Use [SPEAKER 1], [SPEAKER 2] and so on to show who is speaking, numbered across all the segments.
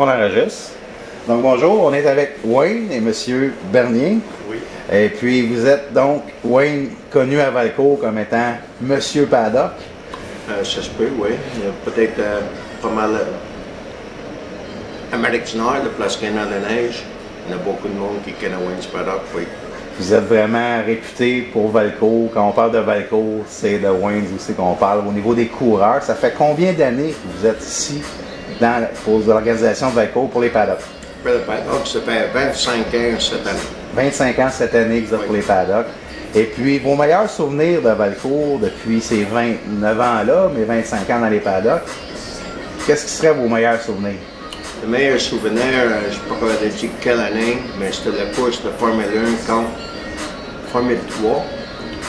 [SPEAKER 1] On enregistre. Donc bonjour, on est avec Wayne et Monsieur Bernier.
[SPEAKER 2] Oui.
[SPEAKER 1] Et puis vous êtes donc Wayne, connu à Valcourt comme étant Monsieur Paddock.
[SPEAKER 2] Ça se peut, oui. Il y a peut-être pas mal Amérique du Nord, la place qu'il y a dans la neige. Il y a beaucoup de monde qui connaît Wayne Paddock, oui.
[SPEAKER 1] Vous êtes vraiment réputé pour Valcourt. Quand on parle de Valcourt, c'est de Wayne aussi qu'on parle. Au niveau des coureurs, ça fait combien d'années que vous êtes ici pour l'organisation de Valcourt pour les paddocks?
[SPEAKER 2] Pour le Paddock, ça fait 25 ans cette année.
[SPEAKER 1] 25 ans cette année que vous êtes pour les paddocks. Et puis, vos meilleurs souvenirs de Valcourt depuis ces 29 ans-là, mais 25 ans dans les paddocks, qu'est-ce qui serait vos meilleurs souvenirs?
[SPEAKER 2] Le meilleur souvenir, je ne sais pas comment dire quelle année, mais c'était la course de Formule 1 contre Formule 3.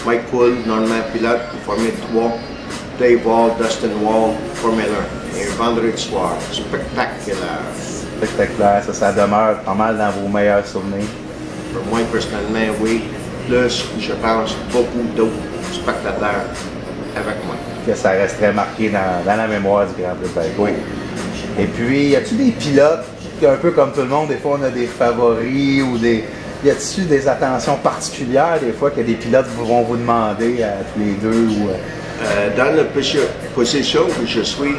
[SPEAKER 2] Mike Poole, Normand Pilote, Formule 3. Dave Wall, Dustin Wall, Formule 1. Et un vendredi soir, spectaculaire.
[SPEAKER 1] Spectaculaire, ça demeure pas mal dans vos meilleurs souvenirs.
[SPEAKER 2] Pour moi, personnellement, oui. Plus, je pense, beaucoup d'autres spectateurs avec moi.
[SPEAKER 1] Que ça resterait marqué dans la mémoire du Grand Prix de Valcourt. Oui. Et puis, y a-t-il des pilotes, un peu comme tout le monde, des fois on a des favoris ou des... Y a-t-il des attentions particulières, des fois, que des pilotes vont vous demander à tous les deux ou...
[SPEAKER 2] Dans la position où je suis,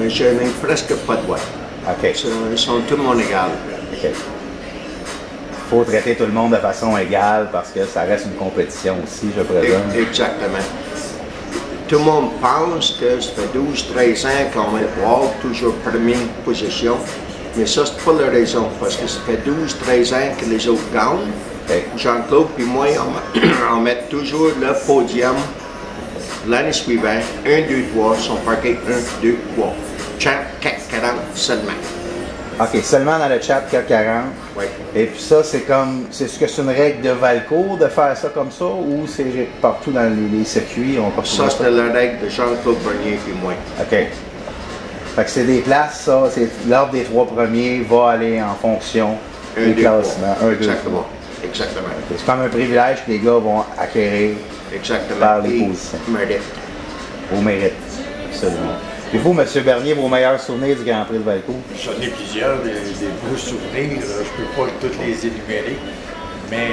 [SPEAKER 2] je n'ai presque pas de voix.
[SPEAKER 1] OK.
[SPEAKER 2] Ils sont tout le monde égal.
[SPEAKER 1] OK. Il faut traiter tout le monde de façon égale parce que ça reste une compétition aussi, je présume.
[SPEAKER 2] Exactement. Tout le monde pense que ça fait 12-13 ans qu'on met Wall toujours première position. Mais ça, c'est pas la raison, parce que ça fait 12-13 ans que les autres gagnent.
[SPEAKER 1] Okay.
[SPEAKER 2] Jean-Claude et moi, on met toujours le podium. L'année suivante, 1, 2, 3, sont parqués 1, 2, 3. Champ 440 seulement.
[SPEAKER 1] OK, seulement dans le chat 440.
[SPEAKER 2] Oui.
[SPEAKER 1] Et puis ça, c'est comme, c'est-ce que c'est une règle de Valcourt de faire ça comme ça ou c'est partout dans les circuits?
[SPEAKER 2] Ça, c'était la règle de Jean-Claude Bernier et moi.
[SPEAKER 1] OK. Fait que c'est des places, ça, c'est l'ordre des trois premiers va aller en fonction des classements. 1, 2, 3.
[SPEAKER 2] Exactement. Exactement.
[SPEAKER 1] Okay. C'est comme un privilège que les gars vont acquérir par les positions.
[SPEAKER 2] Mérite.
[SPEAKER 1] Au mérite, absolument. Et vous, M. Bernier, vos meilleurs souvenirs du Grand Prix de Valcourt?
[SPEAKER 3] J'en ai plusieurs, des beaux souvenirs. Je ne peux pas toutes les énumérer, mais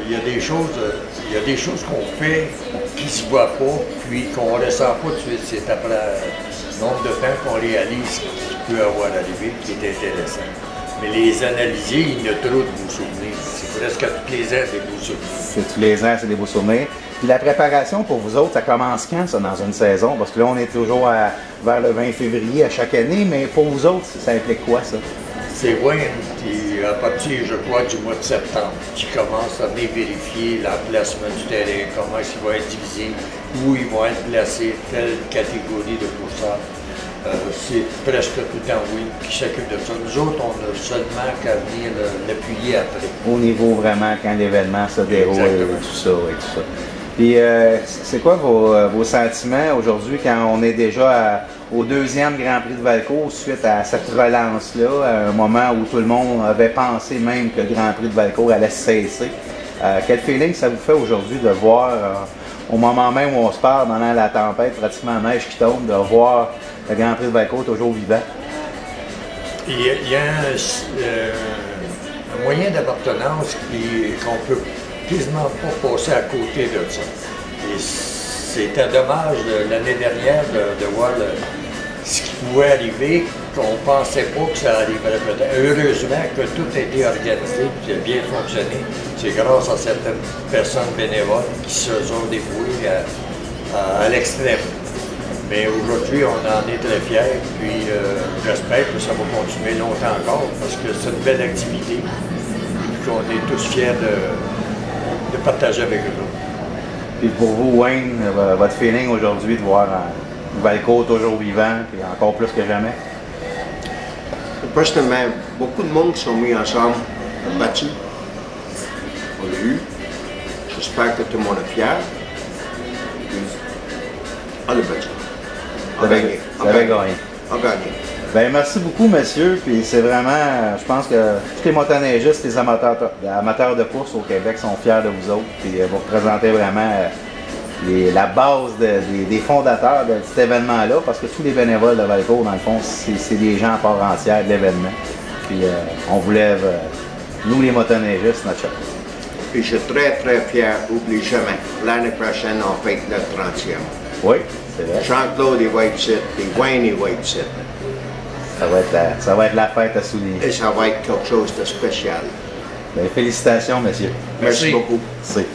[SPEAKER 3] il y a des choses qu'on fait qui ne se voient pas, puis qu'on ne ressent pas tout de suite. C'est après le nombre de temps qu'on réalise ce qui peut avoir arrivé, qui est intéressant. Mais les analyser, il y a trop de beaux souvenirs. C'est presque tous les ans des beaux souvenirs.
[SPEAKER 1] C'est tous les ans, c'est des beaux souvenirs. Puis la préparation pour vous autres, ça commence quand, ça, dans une saison? Parce que là, on est toujours vers le 20 février à chaque année, mais pour vous autres, ça implique quoi, ça?
[SPEAKER 3] C'est Wayne qui, à partir, je crois, du mois de septembre, qui commence à venir vérifier l'emplacement du terrain, comment il va être divisé, où ils vont être placés, telle catégorie de pousseurs. C'est presque tout le temps Wayne qui s'occupe de ça. Nous autres, on a seulement qu'à venir l'appuyer après.
[SPEAKER 1] Au niveau vraiment, quand l'événement se déroule et tout ça. Puis, c'est quoi vos sentiments aujourd'hui quand on est déjà au deuxième Grand Prix de Valcourt suite à cette relance-là, à un moment où tout le monde avait pensé même que le Grand Prix de Valcourt allait cesser? Quel feeling ça vous fait aujourd'hui de voir, au moment même où on se parle, pendant la tempête, pratiquement la neige qui tombe, de voir le Grand Prix de Valcourt toujours vivant?
[SPEAKER 3] Il y a un moyen d'appartenance qu'on peut quasiment pas passer à côté de ça. Et c'était dommage l'année dernière de voir ce qui pouvait arriver, qu'on ne pensait pas que ça arriverait peut-être. Heureusement que tout a été organisé et a bien fonctionné. C'est grâce à certaines personnes bénévoles qui se sont dévouées à l'extrême. Mais aujourd'hui, on en est très fiers, puis j'espère que ça va continuer longtemps encore, parce que c'est une belle activité, et qu'on est tous fiers de partager avec eux.
[SPEAKER 1] Puis pour vous, Wayne, votre feeling aujourd'hui de voir Valcourt toujours vivant, et encore plus que jamais?
[SPEAKER 2] Personnellement, beaucoup de monde sont mis ensemble, battu. On l'a eu. J'espère que tout le monde est fier. Puis, on l'a battu. On a gagné.
[SPEAKER 1] Vous avez gagné.
[SPEAKER 2] On a gagné.
[SPEAKER 1] Bien, merci beaucoup, monsieur. Puis c'est vraiment, je pense que tous les motoneigistes, les amateurs de course au Québec sont fiers de vous autres. Puis vous représentez vraiment la base des fondateurs de cet événement-là, parce que tous les bénévoles de Valcourt, dans le fond, c'est des gens à part entière de l'événement. Puis on voulait, nous les motoneigistes, notre chose.
[SPEAKER 2] Puis je suis très, très fier, oublie jamais. L'année prochaine, on fête notre 30e.
[SPEAKER 1] Oui, c'est vrai.
[SPEAKER 2] Jean-Claude, il va être ici, puis Wayne, il va être ici.
[SPEAKER 1] Ça va être la fête à souligner.
[SPEAKER 2] Et ça va être quelque chose de spécial.
[SPEAKER 1] Bien, félicitations, monsieur.
[SPEAKER 2] Merci beaucoup.
[SPEAKER 1] Merci.